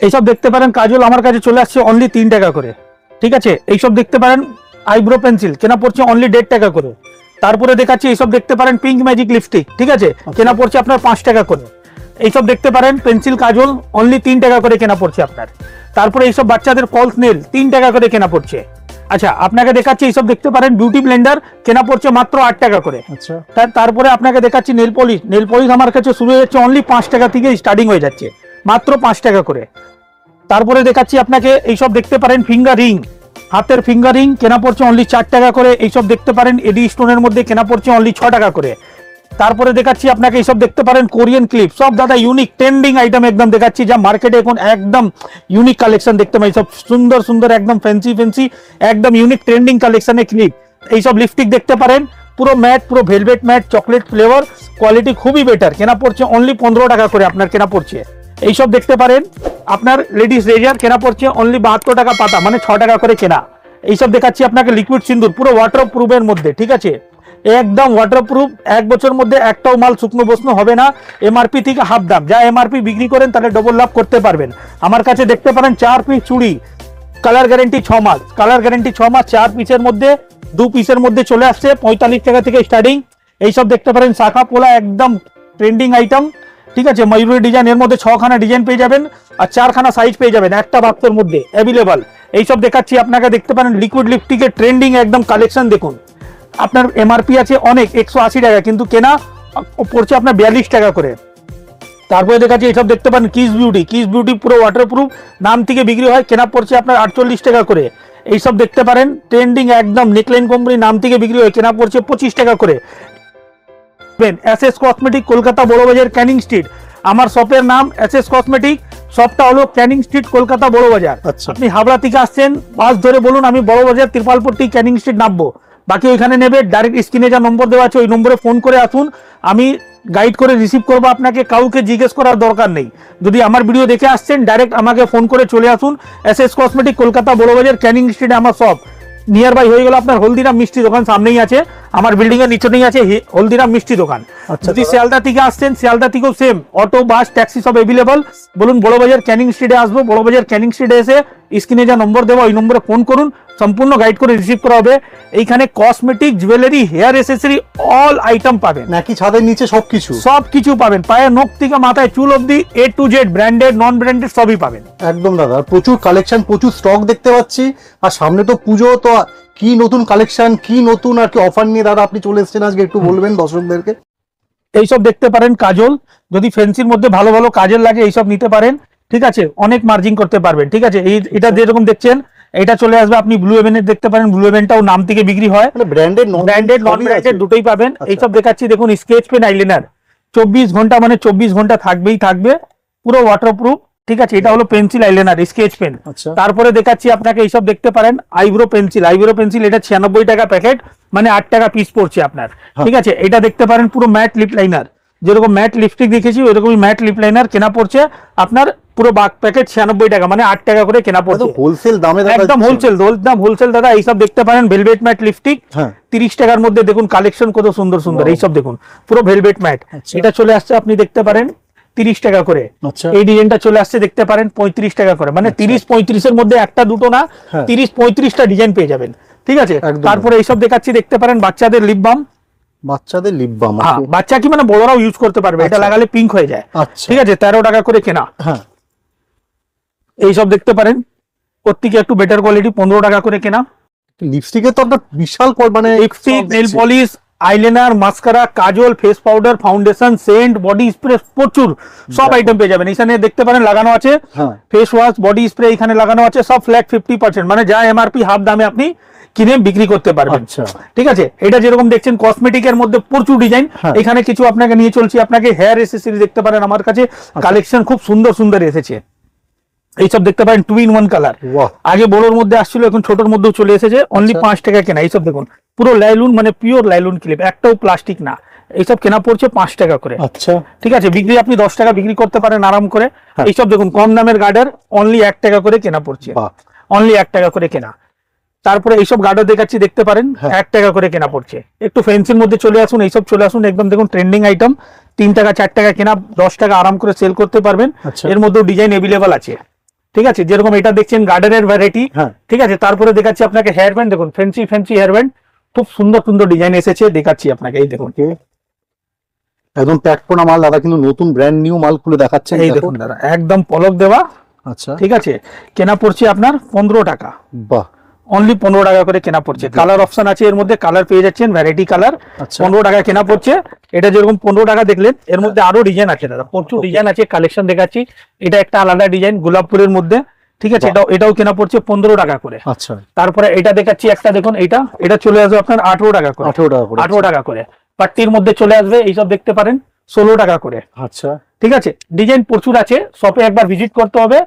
এইসব দেখতে পারেন কাজল আমার কাছে চলে আসছে অনলি 3 টাকা করে। ঠিক আছে, এইসব দেখতে পারেন আইব্রো পেন্সিল কেনা পড়ছে অনলি 1.5 টাকা করে। তারপরে দেখাচ্ছি এইসব দেখতে পারেন পিঙ্ক ম্যাজিক লিপস্টিক, ঠিক আছে, কেনা পড়ছে আপনার 5 টাকা করে। এইসব দেখতে পারেন পেন্সিল কাজল অনলি 3 টাকা করে কেনা পড়ছে আপনার। তারপরে এইসব বাচ্চাদের ফলস নেল 3 টাকা করে কেনা পড়ছে। আচ্ছা, আপনাকে দেখাচ্ছি এইসব দেখতে পারেন বিউটি ব্লেন্ডার কেনা পড়ছে মাত্র 8 টাকা করে। আচ্ছা, তারপরে আপনাকে দেখাচ্ছি নেল পলিশ আমার কাছে শুরু হয়ে যাচ্ছে অনলি 5 টাকা থেকে স্টার্টিং হয়ে যাচ্ছে, মাত্র 5 টাকা করে। তারপরে দেখাচ্ছি আপনাকে এইসব দেখতে পারেন ফিঙ্গার রিং, হাতের ফিঙ্গার রিং কেনা পড়ছে অনলি 4 টাকা করে। এইসব দেখতে পারেন এডি স্টোনের মধ্যে কেনা পড়ছে অনলি 6 টাকা করে। তারপরে দেখাচ্ছি আপনাকে এইসব দেখতে পারেন কোরিয়ান ক্লিপ, সব দাদা ইউনিক ট্রেন্ডিং আইটেম একদম দেখাচ্ছি, যা মার্কেটে এখন একদম ইউনিক কালেকশন দেখতে পাই, সব সুন্দর সুন্দর একদম ফ্যান্সি একদম ইউনিক ট্রেন্ডিং কালেকশনের ক্লিপ। এইসব লিপস্টিক দেখতে পারেন পুরো ম্যাট, পুরো velvet matte, chocolate flavour, quality খুবই বেটার, কেনা পড়ছে অনলি 15 টাকা করে আপনার কেনা পড়ছে। এইসব দেখতে পারেন আপনার লেডিস রেজার কেনা পড়ছে অনলি 72 টাকা পাতা, মানে 6 টাকা করে কেনা। এইসব দেখাচ্ছি আপনাকে লিকুইড সিন্দুর পুরো ওয়াটার প্রুফের মধ্যে, ঠিক আছে, একদম ওয়াটারপ্রুফ, 1 বছর মধ্যে একটাও মাল শুকনো বসনো হবে না। এমআরপি থেকে হাফ দাম, যা এমআরপি বিক্রি করেন তাহলে ডবল লাভ করতে পারবেন। আমার কাছে দেখতে পারেন 4 পিস চুড়ি, কালার গ্যারেন্টি 6 মাস, কালার গ্যারেন্টি 6 মাস, 4 পিসের মধ্যে 2 পিসের মধ্যে চলে আসছে 45 টাকা থেকে স্টার্টিং। এইসব দেখতে পারেন শাখা পোলা একদম ট্রেন্ডিং আইটেম, ঠিক আছে, ময়ূরের ডিজাইন, এর মধ্যে 6খানা ডিজাইন পেয়ে যাবেন আর 4খানা সাইজ পেয়ে যাবেন একটা বাক্সের মধ্যে অ্যাভেলেবল। এইসব দেখাচ্ছি আপনাকে দেখতে পারেন লিকুইড লিপস্টিকের ট্রেন্ডিং একদম কালেকশন দেখুন। আপনার এমআরপি আছে অনেক 180 টাকা, কিন্তু কেনা পড়ছে আপনার 42 টাকা করে। তারপরে দেখাচ্ছি এইসব দেখতে পারেন কিস বিউটি পুরো ওয়াটারপ্রুফ, নাম থেকে বিক্রি হয়, কেনা পড়ছে আপনার 48 টাকা করে। এইসব দেখতে পারেন ট্রেন্ডিং একদম নেকলাইন কোম্পানি, নাম থেকে বিক্রি হয়, কেনা পড়ছে 25 টাকা করে। এসএস কসমেটিক, কলকাতা বড় বাজার, ক্যানিং স্ট্রিট। আমার শপের নাম এসএস কসমেটিক, শপটা হলো ক্যানিং স্ট্রিট, কলকাতা বড় বাজার। আপনি হাবড়া থেকে আসছেন, বাস ধরে বলুন আমি বড় বাজার ত্রিপালপট্টি ক্যানিং স্ট্রিট নামবো, বাকি ওইখানে নেবে। ডাইরেক্ট স্ক্রিনে যা নম্বর দেওয়া আছে ওই নম্বরে ফোন করে আসুন, আমি গাইড করে রিসিভ করবো আপনাকে, কাউকে জিজ্ঞেস করার দরকার নেই। যদি আমার ভিডিও দেখে আসছেন ডাইরেক্ট আমাকে ফোন করে চলে আসুন। এসএস কসমেটিক, কলকাতা বড় বাজার, ক্যানিং স্ট্রিটে আমার শপ। নিয়ার বাই হয়ে গেল আপনার হলদিরাম মিষ্টি দোকান, সামনেই আছে, আমার বিল্ডিং এর নিচেই আছে হলদিরাম মিষ্টি দোকান। যদি শিয়ালদা থেকে আসছেন, শিয়ালদা থেকেও সেম, অটো বাস ট্যাক্সি সব অ্যাভেলেবল। বলুন বড় বাজার ক্যানিং স্ট্রিটে আসবো, বড় বাজার ক্যানিং স্ট্রিটে এসে স্ক্রিনে যা নম্বর দেবো ওই নম্বরে ফোন করুন, সম্পূর্ণ গাইড করে রিসিভ করা হবে। এইখানে cosmetic, jewellery, hair accessory all item পাবেন, নাকি ছাদের নিচে সবকিছু পাবেন, পায়ের নখ থেকে মাথায় চুল অব্দি A to Z, branded non branded সবই পাবেন। একদম দাদা, প্রচুর কালেকশন, প্রচুর স্টক দেখতে পাচ্ছি। আর সামনে তো পুজো, তো কি নতুন কালেকশন, কি নতুন আর কি অফার নিয়ে দাদা আপনি চলে এসেছেন আজকে, একটু বলবেন দর্শকদেরকে। এইসব দেখতে পারেন কাজল, যদি ফ্যান্সির মধ্যে ভালো ভালো কাজল লাগে এইসব নিতে পারেন, ঠিক আছে, অনেক মার্জিন করতে পারবেন, ঠিক আছে। এটা যেরকম দেখছেন এটা চলে আসবে, আপনি ব্লু হেভেনের দেখতে পারেন, ব্লু হেভেনটাও নাম থেকে বিক্রি হয়, ব্র্যান্ডেড নন ব্র্যান্ডেড দুটোই পাবেন। এইসব দেখাচ্ছি দেখুন স্কেচ পেন আইলাইনার, 24 ঘন্টা মানে 24 ঘন্টা থাকবে, পুরো ওয়াটারপ্রুফ, ঠিক আছে। এটা হলো পেন্সিল আইলাইনার, স্কেচ পেন। তারপরে দেখাচ্ছি আপনাকে এইসব দেখতে পারেন আইব্রো পেন্সিল, এটা 96 টাকা প্যাকেট, মানে 8 টাকা পিস পড়ছে আপনার, ঠিক আছে। এটা দেখতে পারেন পুরো ম্যাট লিপ লাইনার, যেরকম ম্যাট লিপস্টিক দেখেছি ওইরকমই ম্যাট লিপ লাইনার, কেনা পড়ছে আপনার পুরো বাক প্যাকেট 96 টাকা, মানে 8 টাকা করে কেনা পড়ছে, হোলসেল দামে, একদম হোলসেল দাদা। এইসব দেখতে পারেন ভেলভেট ম্যাট লিপস্টিক 30 টাকার মধ্যে, দেখুন কালেকশন কত সুন্দর সুন্দর। এইসব দেখুন পুরো ভেলভেট ম্যাট, এটা চলে আসছে আপনি দেখতে পারেন 30 টাকা করে। এই ডিজাইনটা চলে আসছে দেখতে পারেন 35 টাকা করে, মানে 30-35 এর মধ্যে একটা দুটো না 30-35টা ডিজাইন পেয়ে যাবেন, ঠিক আছে। তারপরে এইসব দেখাচ্ছি দেখতে পারেন বাচ্চাদের লিপ বাম, বাচ্চা কি মানে বড়রাও ইউজ করতে পারবে, এটা লাগালে পিঙ্ক হয়ে যায়, ঠিক আছে, 13 টাকা করে কেনা। এইসব দেখতে পারেন প্রত্যেকে একটু বেটার কোয়ালিটি, 15 টাকা করে কেনা। লিপস্টিকের তো একটা বিশাল মানে lipstick, nail polish, eyeliner, mascara, kajal, face powder, foundation, scent, body spray, প্রচুর সব আইটেম পেয়ে যাবেন। এখানে দেখতে পারেন লাগানো আছে ফেস ওয়াশ, বডি স্প্রে এখানে লাগানো আছে, সব ফ্ল্যাট 50%, মানে যা এমআরপি হাফ দামে আপনি কিনে বিক্রি করতে পারবেন, ঠিক আছে। এটা যেরকম দেখছেন কসমেটিকের মধ্যে প্রচুর ডিজাইন, এখানে কিছু আপনাকে নিয়ে চলছি। আপনাকে হেয়ার এসেসরি দেখতে পারেন, আমার কাছে কালেকশন খুব সুন্দর সুন্দর এসেছে। এইসব দেখতে পারেন 2-in-1 কালার, আগে বড়োর মধ্যে আসছিল, এখন ছোটোর মধ্যেও চলে এসেছে, অনলি 5 টাকা কেনা। এইসব দেখুন পুরো লাইলুন, মানে পিওর লাইলুন ক্লিপ, একটাও প্লাস্টিক না। এইসব কেনা পড়ছে 5 টাকা করে, ঠিক আছে। বিক্রি আপনি 10 টাকা বিক্রি করতে পারেন আরাম করে। এইসব দেখুন কম দামের গার্ডার, অনলি 1 টাকা করে কেনা পড়ছে, অনলি 1 টাকা করে কেনা। তারপরে এইসব গার্ডার দেখাচ্ছি দেখতে পারেন 1 টাকা করে কেনা পড়ছে। একটু ফ্যান্সির মধ্যে চলে আসুন, এইসব চলে আসুন, একদম দেখুন ট্রেন্ডিং আইটেম, 3 টাকা 4 টাকা কেনা, 10 টাকা আরাম করে সেল করতে পারবেন। এর মধ্যেও ডিজাইন অ্যাভেলেবল আছে, ঠিক আছে, যেরকম এটা দেখছেন গার্ডেনের ভ্যারাইটি, হ্যাঁ। ঠিক আছে। তারপরে দেখাচ্ছি আপনাকে হেয়ার ব্যান্ড, দেখুন ফ্যান্সি ফ্যান্সি হেয়ার ব্যান্ড, খুব সুন্দর সুন্দর ডিজাইন এসেছে, দেখাচ্ছি আপনাকে, এই দেখুন। ওকে, একদম প্যাক করা মাল দাদা, কিন্তু নতুন ব্র্যান্ড নিউ মাল খুলে দেখাচ্ছেন, এই দেখুন দাদা, একদম পলক দেওয়া। আচ্ছা, ঠিক আছে, কেনা পড়ছে আপনার 15 টাকা, বাহ, অনলি 15 টাকা করে কেনা পড়ছে। কালার অপশন আছে এর মধ্যে, কালার পেয়ে যাচ্ছেন ভ্যারাইটি কালার, আচ্ছা। 15 টাকা কেনা পড়ছে। এটা যেরকম 15 টাকা দেখলেন, এর মধ্যে আরো ডিজাইন আছে দাদা, প্রচুর ডিজাইন আছে, কালেকশন দেখাচ্ছি। এটা একটা আলাদা ডিজাইন গোলাপপুরের মধ্যে, ঠিক আছে, এটাও কেনা পড়ছে 15 টাকা করে। আচ্ছা, তারপরে এটা দেখাচ্ছি একটা, দেখুন এটা চলে আসবে আপনার 18 টাকা করে, 18 টাকা করে, 18 টাকা করে। পাট্টির মধ্যে চলে আসবে, এইসব দেখতে পারেন 16 টাকা করে। আচ্ছা, ঠিক আছে, ডিজাইন প্রচুর আছে, শপে একবার ভিজিট করতে হবে।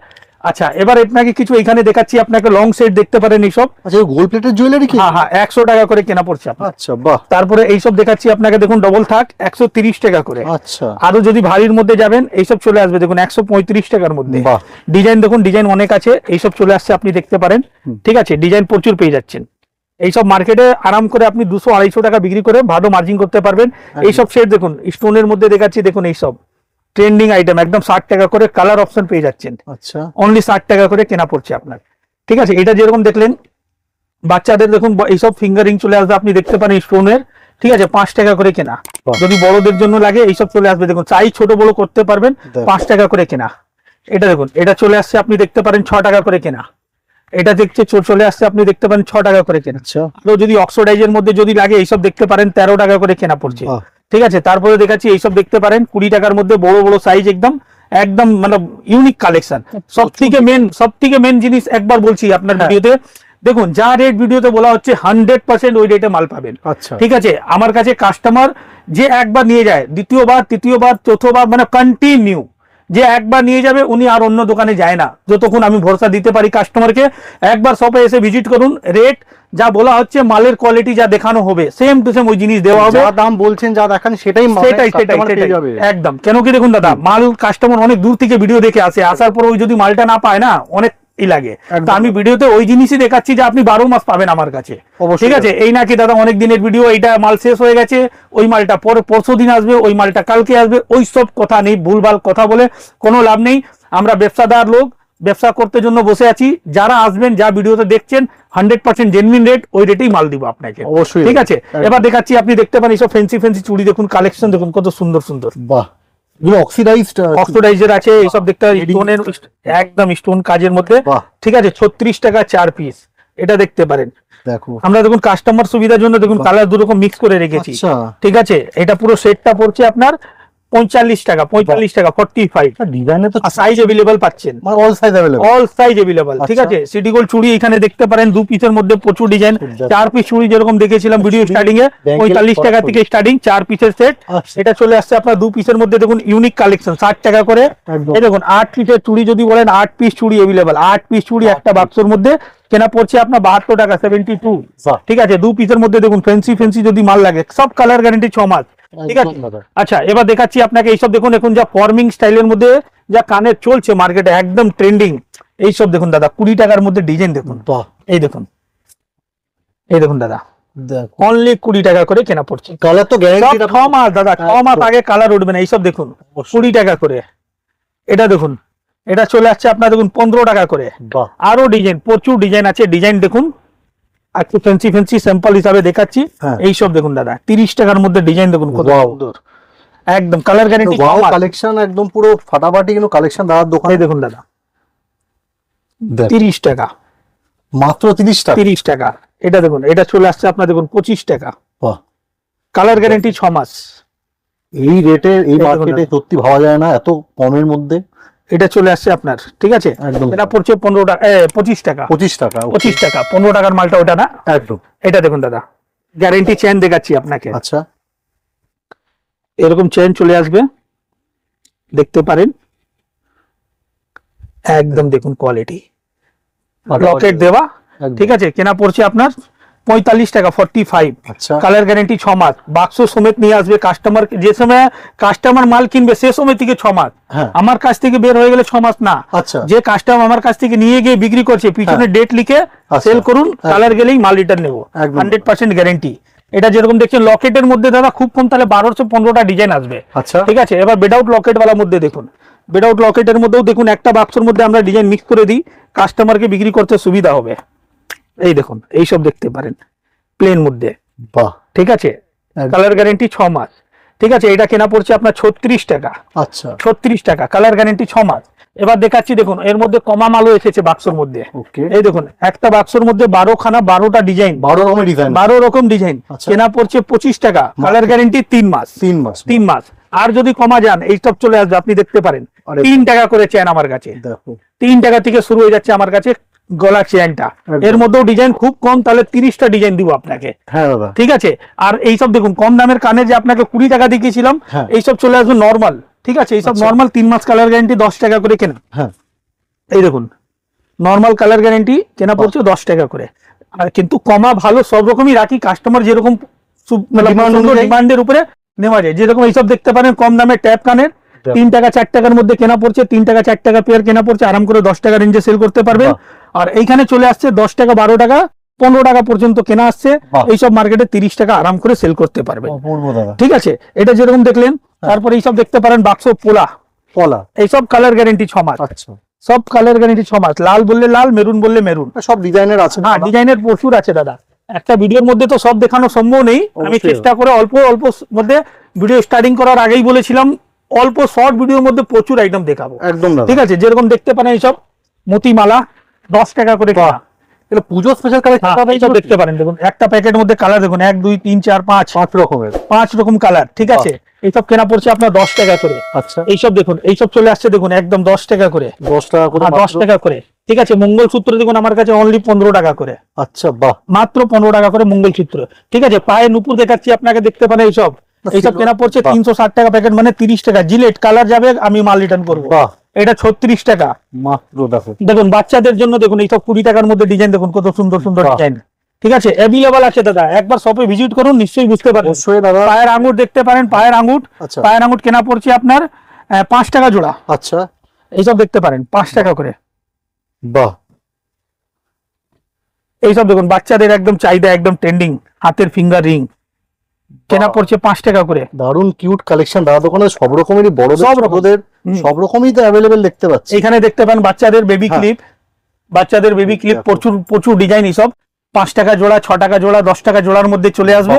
আচ্ছা, এবার আপনাকে কিছু এখানে দেখাচ্ছি, আপনাকে লং সেট দেখতে পারেন এইসব। আচ্ছা, গোল্ড প্লেটের জুয়েলারি কি? হ্যাঁ হ্যাঁ, 100 টাকা করে কেনা পড়ছে আপনার। আচ্ছা, বাহ, তারপরে এইসব দেখাচ্ছি আপনাকে, দেখুন ডবল থাক 130 টাকা করে। আচ্ছা, আরো যদি ভারীর মধ্যে যাবেন, এইসব চলে আসবে দেখুন 135 টাকার মধ্যে। বাহ, ডিজাইন দেখুন, ডিজাইন অনেক আছে, এইসব চলে আসছে, আপনি দেখতে পারেন। ঠিক আছে, ডিজাইন প্রচুর পেয়ে যাচ্ছেন। এইসব মার্কেটে আরাম করে আপনি 200-250 টাকা বিক্রি করে ভালো মার্জিন করতে পারবেন। এইসব সেট দেখুন, স্টোনের মধ্যে দেখাচ্ছি, দেখুন এইসব ট্রেন্ডিং আইটেম, একদম 60 টাকা করে কালার অপশন পেয়ে যাচ্ছেন, আচ্ছা, অনলি 60 টাকা করে কেনা পড়ছে আপনার। ঠিক আছে, এটা যেরকম দেখলেন বাচ্চাদের, দেখুন এইসব ফিঙ্গারিং চলে আসবে, আপনি দেখতে পারেন স্টোনের। ঠিক আছে, 5 টাকা করে কেনা। বাহ। যদি বড়দের জন্য লাগে এইসব চলে আসবে, দেখুন সাইজ ছোট বড় করতে পারবেন, দেখ। 5 টাকা করে কেনা। এটা দেখুন, এটা চলে আসছে, আপনি দেখতে পারেন 6 টাকা করে কেনা। এটা দেখছে চলে আসছে, আপনি দেখতে পারেন 6 টাকা করে কেনা। আচ্ছা, আরো যদি অক্সিডাইজের মধ্যে যদি লাগে, এইসব দেখতে পারেন 13 টাকা করে কেনা পড়ছে। বাহ। ঠিক আছে, তারপরে দেখাচ্ছি এইসব দেখতে পারেন 20 টাকার মধ্যে বড় বড় সাইজ, একদম একদম মানে ইউনিক কালেকশন। সব থেকে মেন জিনিস একবার বলছি আপনার হ্যাঁ। ভিডিওতে, দেখুন যা রেট ভিডিওতে বলা হচ্ছে 100% ওই রেটে মাল পাবেন। আচ্ছা, ঠিক আছে, আমার কাছে কাস্টমার যে একবার নিয়ে যায়, দ্বিতীয়বার তৃতীয়বার চতুর্থবার, মানে কন্টিনিউ যে একবার নিয়ে যাবে, উনি আর অন্য দোকানে যায় না, যতক্ষণ আমি ভরসা দিতে পারি কাস্টমারকে। একবার শপে এসে ভিজিট করুন, রেট যা বলা হচ্ছে, মালের কোয়ালিটি যা দেখানো হবে, সেম টু সেম ওই জিনিস দেওয়া হবে। যা দাম বলছেন, যা দেখান, সেটাই customer পেয়ে যাবে। একদম। কেন কি দেখুন দাদা, মাল কাস্টমার অনেক দূর থেকে ভিডিও দেখে আসে, আসার পর ওই যদি মালটা না পায় না, অনেক লাগে। একদম। তো আমি ভিডিওতে ওই জিনিসই দেখাচ্ছি যে আপনি 12 মাস পাবেন আমার কাছে। অবশ্যই। ঠিক আছে, এই নাকি দাদা অনেক দিনের ভিডিও, এইটা মাল শেষ হয়ে গেছে, ওই মালটা পরশু দিন আসবে, ওই মালটা কালকে আসবে, ওই সব কথা নেই, ভুলভাল কথা বলে কোনো লাভ নেই। আমরা ব্যবসাদার লোক, ব্যবসা করতে জন্য বসে আছি। যারা আসবেন, যা ভিডিওতে দেখছেন, 100% জেনুইন রেট, ওই রেটেই মাল দিব আপনাকে। অবশ্যই। ঠিক আছে, এবার দেখাচ্ছি, আপনি দেখতে পারেন এইসব ফ্যান্সি ফ্যান্সি চুড়ি, দেখুন কালেকশন দেখুন কত সুন্দর সুন্দর। বাহ, এগুলো অক্সিডাইজড, অক্সিডাইজার আছে, এইসব দেখতে পারেন স্টোনের, একদম স্টোন কাজের মধ্যে। বাহ। ঠিক আছে, 36 টাকা 4 পিস, এটা দেখতে পারেন। দেখো, আমরা দেখুন কাস্টমার সুবিধার জন্য দেখুন কালার দুরকম মিক্স করে রেখেছি। আচ্ছা, ঠিক আছে, এটা পুরো সেটটা পড়ছে আপনার 45 টাকা, 45 ডিজাইনে তো সাইজ अवेलेबल পাচ্ছেন, মানে all size available, all size available. ঠিক আচ্ছা। আছে, সিটি গোল্ড চুড়ি এখানে দেখতে পারেন, 2 পিসের মধ্যে প্রচুর ডিজাইন। 4 পিস চুড়ি যেরকম দেখেছিলাম ভিডিও স্টার্টিং এ, 45 টাকা থেকে স্টার্টিং, 4 পিসের সেট। আচ্ছা। এটা চলে আসছে আপনার 2 পিসের মধ্যে, দেখুন ইউনিক কালেকশন, 60 টাকা করে। একদম। এই দেখুন 8 পিসের চুড়ি যদি বলেন, 8 পিস চুড়ি अवेलेबल, 8 পিস চুড়ি একটা বাক্সের মধ্যে কেনা পড়ছে আপনার 72 টাকা, 72। বাহ। ঠিক আছে, 2 পিসের মধ্যে দেখুন ফ্যান্সি যদি মাল লাগে, সব কালার গ্যারান্টি 6 মাস। ঠিক আছে, একদম দাদা। আচ্ছা এবার দেখাচ্ছি আপনাকে এইসব, দেখুন এখন যা ফর্মিং স্টাইলের মধ্যে যা কানের চলছে মার্কেটে, একদম ট্রেন্ডিং। এইসব দেখুন দাদা, 20 টাকার মধ্যে ডিজাইন দেখুন, বাহ, এই দেখুন, এই দেখুন দাদা, দেখো, অনলি 20 টাকা করে কেনা পড়ছে। কালার তো গ্যারান্টি, 6 মাস দাদা, 6 মাস আগে কালার উঠবে না। এইসব দেখুন 20 টাকা করে। এটা দেখুন, এটা চলে আসছে আপনার দেখুন 15 টাকা করে। বাহ, আরো ডিজাইন, প্রচুর ডিজাইন আছে, ডিজাইন দেখুন, একটু ফ্যান্সি স্যাম্পল হিসাবে দেখাচ্ছি। হ্যাঁ। এইসব দেখুন দাদা, 30 টাকার মধ্যে ডিজাইন দেখুন কত Wow. সুন্দর, একদম কালার গ্যারান্টি। ওয়াও কালেকশন, একদম পুরো ফাটাফাটি কিন্তু কালেকশন দাদার দোকানে। এই দেখুন দাদা, দেখ, 30 টাকা, মাত্র 30 টাকা। 30 টাকা। এটা দেখুন, এটা চলে আসছে আপনার দেখুন 25 টাকা, বাহ, কালার গ্যারান্টি 6 মাস। এই রেটে এই দেখুন মার্কেটে দাদা। সত্যি ভাবা যায় না, এত কমের মধ্যে। এটা চলে আসছে আপনার, ঠিক আছে, একদম। এটা পড়ছে 15 টাকা, 25 টাকা, 25 টাকা, 25 টাকা। 15 টাকার মালটা ওটা না, একদম। এটা দেখুন দাদা, গ্যারান্টি চেন দেখাচ্ছি আপনাকে। আচ্ছা, এরকম চেন চলে আসবে, দেখতে পারেন, একদম দেখুন কোয়ালিটি, লকেট দেওয়া। একদম। ঠিক আছে, কেনা পড়ছে আপনার 45 টাকা, 45। আচ্ছা, কালার গ্যারান্টি 6 মাস, বাক্স সমেত নিয়ে আসবে কাস্টমার। যে সময় কাস্টমার মাল কিনবে সে সময় থেকে 6 মাস, হ্যাঁ। আমার কাছ থেকে বের হয়ে গেলে 6 মাস না। আচ্ছা, যে কাস্টমার আমার কাছ থেকে নিয়ে গিয়ে বিক্রি করছে, পিছনে ডেট লিখে আচ্ছা। সেল করুন, কালার গেলেই মাল রিটার্ন নেবো, একদম। 100% গ্যারান্টি। এটা যেরকম দেখছেন লকেটের মধ্যে দাদা, খুব কম তাহলে 1215টা ডিজাইন আসবে। আচ্ছা, ঠিক আছে, এবার বেডআউট লকেট ওয়ালার মধ্যে দেখুন, উইদাউট লকেটের মধ্যেও দেখুন একটা বাক্সের মধ্যে আমরা ডিজাইন মিক্স করে দিই, কাস্টমারকে বিক্রি করতে সুবিধা হবে। এই দেখুন এইসব দেখতে পারেন প্লেন মধ্যে, বাহ, ঠিক আছে, কালার গ্যারেন্টি 6 মাস। ঠিক আছে, এটা কেনা পড়ছে আপনার 36 টাকা। আচ্ছা 36 টাকা, কালার গ্যারেন্টি 6 মাস। এবার দেখাচ্ছি দেখুন এর মধ্যে কমা মালও এসেছে বাক্সের মধ্যে। ওকে, এই দেখুন একটা বাক্সের মধ্যে 12 খানা 12টা ডিজাইন, 12 রকমের ডিজাইন, 12 রকম ডিজাইন, আচ্ছা। কেনা পড়ছে 25 টাকা, কালার গ্যারেন্টি 3 মাস। 3 মাস 3 মাস। আর যদি কমা যান এই সব চলে আসবে, আপনি দেখতে পারেন আরে 3 টাকা করে চেন আমার কাছে, দেখো 3 টাকা থেকে শুরু হয়ে যাচ্ছে আমার কাছে গলা চেনটা। একদম। এর মধ্যেও ডিজাইন খুব কম, তাহলে 30টা ডিজাইন দিব আপনাকে। হ্যাঁ দাদা, ঠিক আছে, আর এইসব দেখুন কম দামের কানে যে আপনাকে 20 টাকা দেখিয়েছিলাম, হ্যাঁ। এইসব চলে আসবে নর্মাল। ঠিক আছে, এইসব আচ্ছা। নর্মাল 3 মাস, কালার গ্যারেন্টি 10 টাকা করে কেনা। হ্যাঁ এই দেখুন নর্মাল কালার গ্যারেন্টি কেনা পড়ছে 10 টাকা করে। আর কিন্তু কমা ভালো সব রকমই রাখি, কাস্টমার যেরকম Demand অনুযায়ী। ডিমান্ডের উপরে নেওয়া যায়। যেরকম এইসব দেখতে পারেন কম দামে ট্যাপ কানের 3 টাকা 4 টাকার মধ্যে কেনা পড়ছে, 3 টাকা 4 টাকা পেয়ার কেনা পড়ছে, আরাম করে 10 টাকা রেঞ্জে সেল করতে পারবেন। আর এইখানে চলে আসছে 10 টাকা 12 টাকা 15 টাকা পর্যন্ত কেনা আসছে, বাহ। এইসব মার্কেটে 30 টাকা আরাম করে সেল করতে পারবেন। অপূর্ব দাদা, ঠিক আছে, এটা যেরকম দেখলেন। তারপরে এইসব দেখতে পারেন বাক্স পোলা, পলা, এইসব কালার গ্যারেন্টি 6 মাস। আচ্ছা সব কালার গ্যারেন্টি 6 মাস, লাল বললে লাল, মেরুন বললে মেরুন। সব ডিজাইনের আছে না হ্যাঁ, দাদা? ডিজাইনের প্রচুর আছে দাদা, একটা ভিডিওর মধ্যে তো সব দেখানো সম্ভব নেই। আমি অবশ্যই। চেষ্টা করে অল্প অল্প মধ্যে, ভিডিও স্টার্টিং করার আগেই বলেছিলাম অল্প শর্ট ভিডিওর মধ্যে প্রচুর আইটেম দেখাবো। একদম দাদা, ঠিক আছে, যেরকম দেখতে পারেন এইসব মতিমালা 10 টাকা করে কেনা। এটা পুজো স্পেশাল হ্যাঁ, কালেকশন এইসব দেখতে পারেন, দেখুন একটা প্যাকেটের মধ্যে কালার দেখুন 1 2 3 4 5 5 রকমের, 5 রকম কালার। ঠিক আছে, এইসব কেনা পড়ছে আপনার 10 টাকা করে। আচ্ছা এইসব দেখুন, এইসব চলে আসছে দেখুন একদম 10 টাকা করে, 10 টাকা করে, 10 টাকা করে। ঠিক আছে, মঙ্গলসূত্র দেখুন আমার কাছে অনলি 15 টাকা করে, আচ্ছা বাহ, মাত্র 15 টাকা করে মঙ্গলসূত্র। ঠিক আছে, পায়ে নুপুর দেখাচ্ছি আপনাকে, দেখতে পারেন এইসব এইসব কেনা পড়ছে বাহ। 360 টাকা প্যাকেট, মানে 30 টাকা। জিলেট কালার যাবে, আমি মাল রিটার্ন করবো। বাহ, এটা 36 টাকা। মাত্র দেখো, দেখুন বাচ্চাদের জন্য দেখুন এইসব 20 টাকার মধ্যে ডিজাইন দেখুন কত সুন্দর সুন্দর বাহ। ডিজাইন। ঠিক আছে, অ্যাভেলেবল আছে দাদা, একবার শপে ভিজিট করুন নিশ্চয়ই বুঝতে পারবেন। অবশ্যই দাদা, পায়ের আঙ্গুর দেখতে পারেন, পায়ের আঙ্গুর, আচ্ছা পায়ের আঙ্গুর কেনা পড়ছে আপনার 5 টাকা জোড়া। আচ্ছা এইসব দেখতে পারেন 5 টাকা করে। বাহ, এইসব দেখুন বাচ্চাদের একদম চাহিদা, একদম ট্রেন্ডিং হাতের ফিঙ্গার রিং কেনা পড়ছে 5 টাকা করে। দারুন কিউট কালেকশন দাদা, দোকানে সব রকমেরই বড়দের সব রকম। ছোটদের হুম। সব রকমই তো অ্যাভেলেবেল দেখতে পাচ্ছি। এখানে দেখতে পান বাচ্চাদের বেবি হ্যাঁ। ক্লিপ, বাচ্চাদের বেবি ক্লিপ দেখো। প্রচুর প্রচুর ডিজাইন, এইসব 5 টাকা জোড়া, 6 টাকা জোড়া, 10 টাকা জোড়ার মধ্যে চলে আসবে,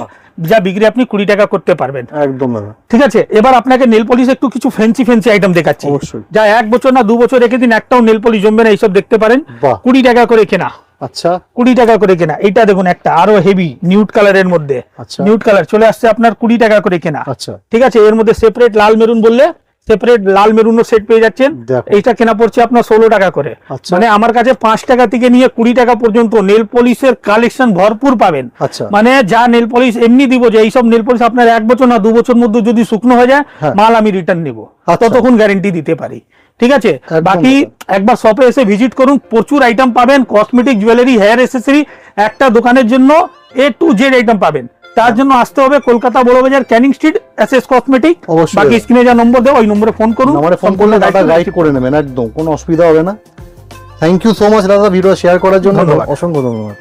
যা বিক্রি আপনি 20 টাকা করতে পারবেন। একদম দাদা, ঠিক আছে, এবার আপনাকে নেল পলিশ একটু কিছু ফ্যান্সি ফ্যান্সি আইটেম দেখাচ্ছি, অবশ্যই, যা 1 বছর না 2 বছর রেখে দিন একটাও নেল পলিশ জমবে না। এইসব দেখতে পারেন বাহ, 20 টাকা করে কেনা, আচ্ছা 20 টাকা করে কেনা। এটা দেখুন একটা আরো হেভি নিউড কালারের মধ্যে, আচ্ছা নিউড কালার চলে আসছে আপনার 20 টাকা করে কেনা। আচ্ছা ঠিক আছে, এর মধ্যে সেপারেট লাল মেরুন বললে সেপারেট লাল মেরুনও সেট পেয়ে যাচ্ছেন। দেখো, এইটা কেনা পড়ছে আপনার 16 টাকা করে। আচ্ছা মানে আমার কাছে 5 টাকা থেকে নিয়ে 20 টাকা পর্যন্ত নেল পলিশের কালেকশন ভরপুর পাবেন। আচ্ছা মানে যা নেল পলিশ এমনি দিব, যে এইসব নেল পলিশ আপনার 1 বছর না 2 বছর মধ্যে যদি শুকনো হয়ে যায়, হ্যাঁ। মাল আমি রিটার্ন নিব, আচ্ছা। ততক্ষণ গ্যারেন্টি দিতে পারি। ঠিক আছে, একদম বাকি একবার শপে এসে ভিজিট করুন, প্রচুর আইটেম পাবেন, কসমেটিক, জুয়েলারি, হেয়ার অ্যাক্সেসরি, একটা দোকানের জন্য A to Z আইটেম পাবেন। তার জন্য আসতে হবে কলকাতা বড় বাজার, ক্যানিং স্ট্রিট, এসএস কসমেটিক। অবশ্যই। বাকি স্ক্রিনে যা নম্বর দেয় ওই নম্বরে ফোন করুন, আমারে ফোন করলে দাদা গাইড করে নেবেন, একদম কোনো অসুবিধা হবে না। থ্যাংক ইউ সো মাচ দাদা ভিডিও শেয়ার করার জন্য, ধন্যবাদ। অসংখ্য ধন্যবাদ।